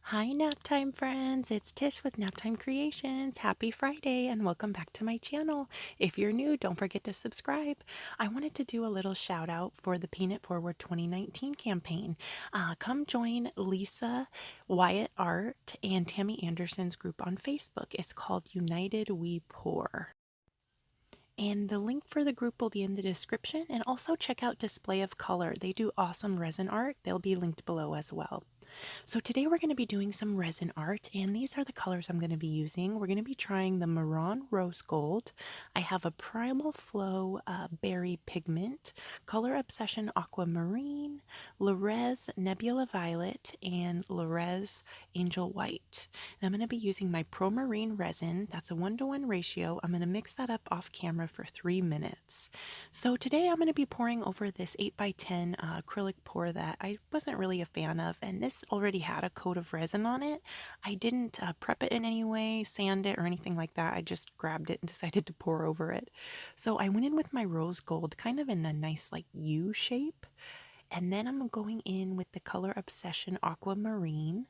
Hi, Naptime friends. It's Tish with Naptime Creations. Happy Friday and welcome back to my channel. If you're new, don't forget to subscribe. I wanted to do a little shout out for the Paint It Forward 2019 campaign. Come join Lisa, Wyatt Art, and Tammy Anderson's group on Facebook. It's called United We Pour. And the link for the group will be in the description, and also check out Display of Color. They do awesome resin art. They'll be linked below as well. So today we're going to be doing some resin art, and these are the colors I'm going to be using. We're going to be trying the Mehron Rose Gold. I have a Primal Flow Berry Pigment, Color Obsession Aquamarine, Lorez Nebula Violet, and Lorez Angel White. And I'm going to be using my Pro Marine resin. That's a 1-to-1 ratio. I'm going to mix that up off camera for 3 minutes. So today I'm going to be pouring over this 8x10 acrylic pour that I wasn't really a fan of, and this already had a coat of resin on it. I didn't prep it in any way, sand it or anything like that. I just grabbed it and decided to pour over it. So I went in with my rose gold kind of in a nice like U shape, and then I'm going in with the Color Obsession Aquamarine.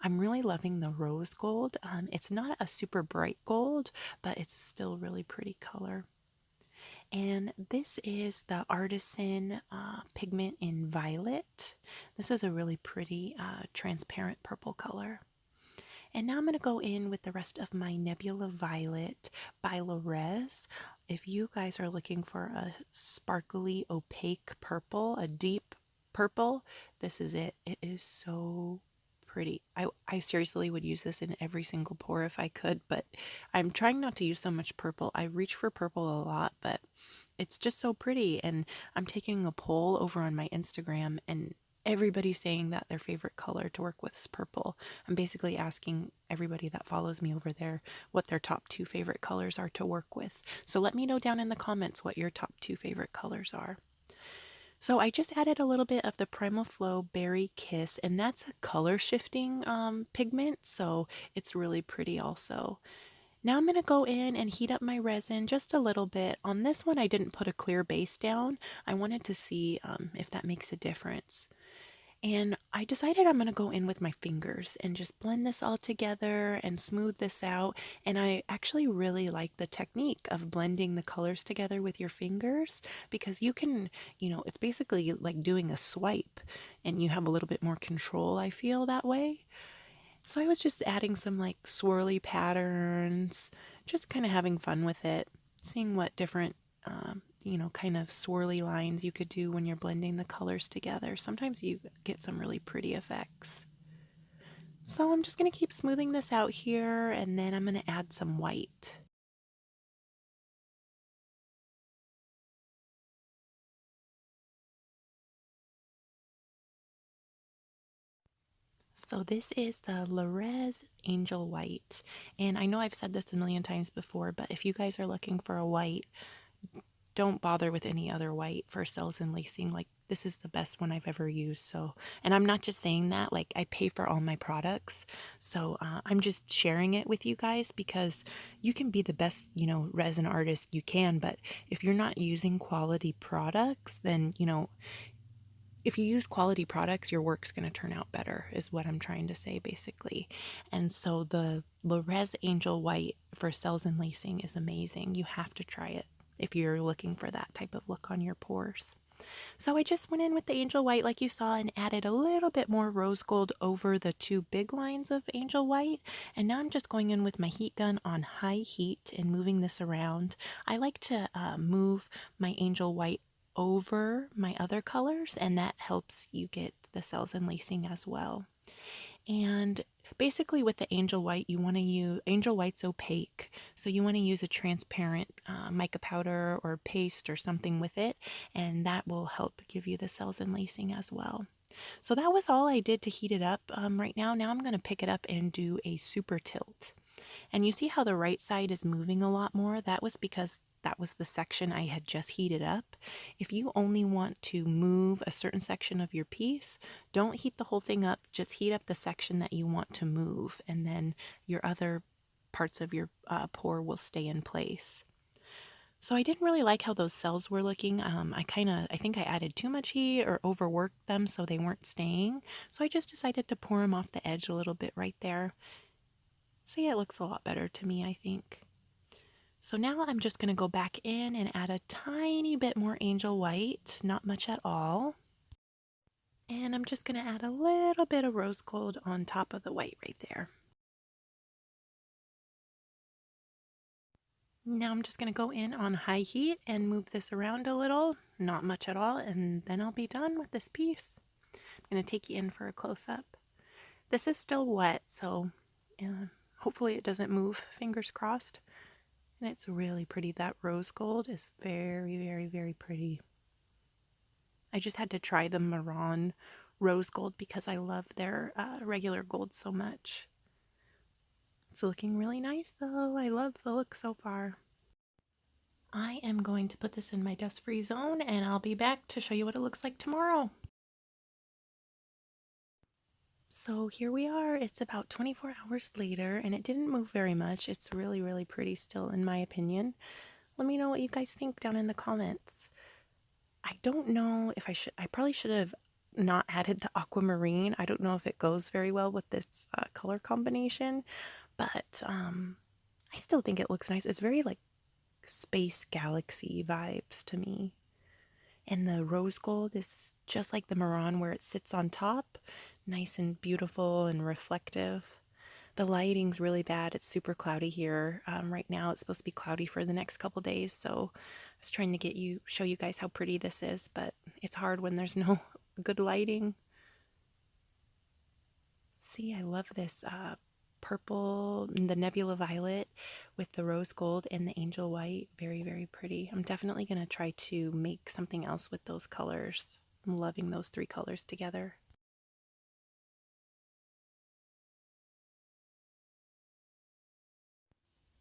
I'm really loving the rose gold. It's not a super bright gold, but it's still really pretty color. And this is the Artisan pigment in Violet. This is a really pretty transparent purple color. And now I'm going to go in with the rest of my Nebula Violet by Lorez. If you guys are looking for a sparkly, opaque purple, a deep purple, this is it. It is so pretty. I seriously would use this in every single pour if I could, but I'm trying not to use so much purple. I reach for purple a lot, but it's just so pretty. And I'm taking a poll over on my Instagram, and everybody's saying that their favorite color to work with is purple. I'm basically asking everybody that follows me over there what their top 2 favorite colors are to work with. So let me know down in the comments what your top 2 favorite colors are. So I just added a little bit of the Primal Flow Berry Kiss, and that's a color shifting pigment, so it's really pretty also. Now I'm going to go in and heat up my resin just a little bit. On this one I didn't put a clear base down. I wanted to see if that makes a difference. And I decided I'm going to go in with my fingers and just blend this all together and smooth this out. And I actually really like the technique of blending the colors together with your fingers, because you can, it's basically like doing a swipe and you have a little bit more control, I feel that way. So I was just adding some like swirly patterns, just kind of having fun with it, seeing what different kind of swirly lines you could do when you're blending the colors together. Sometimes you get some really pretty effects. So I'm just going to keep smoothing this out here, and then I'm going to add some white. So this is the Lorez Angel White, and I know I've said this a million times before, but if you guys are looking for a white, don't bother with any other white for cells and lacing. Like, this is the best one I've ever used. So, and I'm not just saying that, like, I pay for all my products, so I'm just sharing it with you guys, because you can be the best resin artist you can, but if you're not using quality products, then if you use quality products, your work's going to turn out better, is what I'm trying to say, basically. And so the Lorez Angel White for cells and lacing is amazing. You have to try it if you're looking for that type of look on your pores. So I just went in with the Angel White like you saw and added a little bit more rose gold over the 2 big lines of Angel White. And now I'm just going in with my heat gun on high heat and moving this around. I like to move my Angel White over my other colors, and that helps you get the cells and lacing as well. And basically with the Angel White, you want to use, Angel White's opaque, so you want to use a transparent mica powder or paste or something with it, and that will help give you the cells and lacing as well. So that was all I did to heat it up right now. Now I'm going to pick it up and do a super tilt. And you see how the right side is moving a lot more? That was because that was the section I had just heated up. If you only want to move a certain section of your piece, don't heat the whole thing up. Just heat up the section that you want to move, and then your other parts of your pour will stay in place. So I didn't really like how those cells were looking. I think I added too much heat or overworked them so they weren't staying. So I just decided to pour them off the edge a little bit right there. So yeah, it looks a lot better to me, I think. So now I'm just going to go back in and add a tiny bit more angel white, not much at all. And I'm just going to add a little bit of rose gold on top of the white right there. Now I'm just going to go in on high heat and move this around a little, not much at all, and then I'll be done with this piece. I'm going to take you in for a close-up. This is still wet, so hopefully it doesn't move, fingers crossed. And it's really pretty. That rose gold is very, very, very pretty. I just had to try the Mehron Rose Gold because I love their regular gold so much. It's looking really nice though. I love the look so far. I am going to put this in my dust-free zone and I'll be back to show you what it looks like tomorrow. So here we are. It's about 24 hours later and it didn't move very much. It's really, really pretty still in my opinion. Let me know what you guys think down in the comments. I don't know if I probably should have not added the aquamarine. I don't know if it goes very well with this color combination, but I still think it looks nice. It's very like space galaxy vibes to me. And the rose gold is just like the Mehron where it sits on top, nice and beautiful and reflective. The lighting's really bad. It's super cloudy here right now. It's supposed to be cloudy for the next couple days, so I was trying to show you guys how pretty this is, but it's hard when there's no good lighting. See, I love this purple, the nebula violet with the rose gold and the angel white. Very, very pretty. I'm definitely going to try to make something else with those colors. I'm loving those three colors together.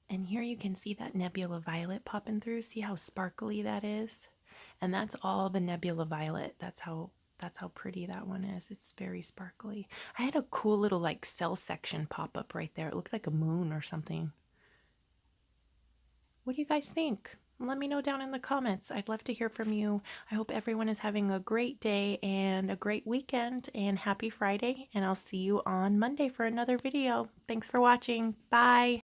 And here you can see that nebula violet popping through. See how sparkly that is? And that's all the nebula violet. That's how pretty that one is. It's very sparkly. I had a cool little like cell section pop up right there. It looked like a moon or something. What do you guys think? Let me know down in the comments. I'd love to hear from you. I hope everyone is having a great day and a great weekend and happy Friday. And I'll see you on Monday for another video. Thanks for watching. Bye.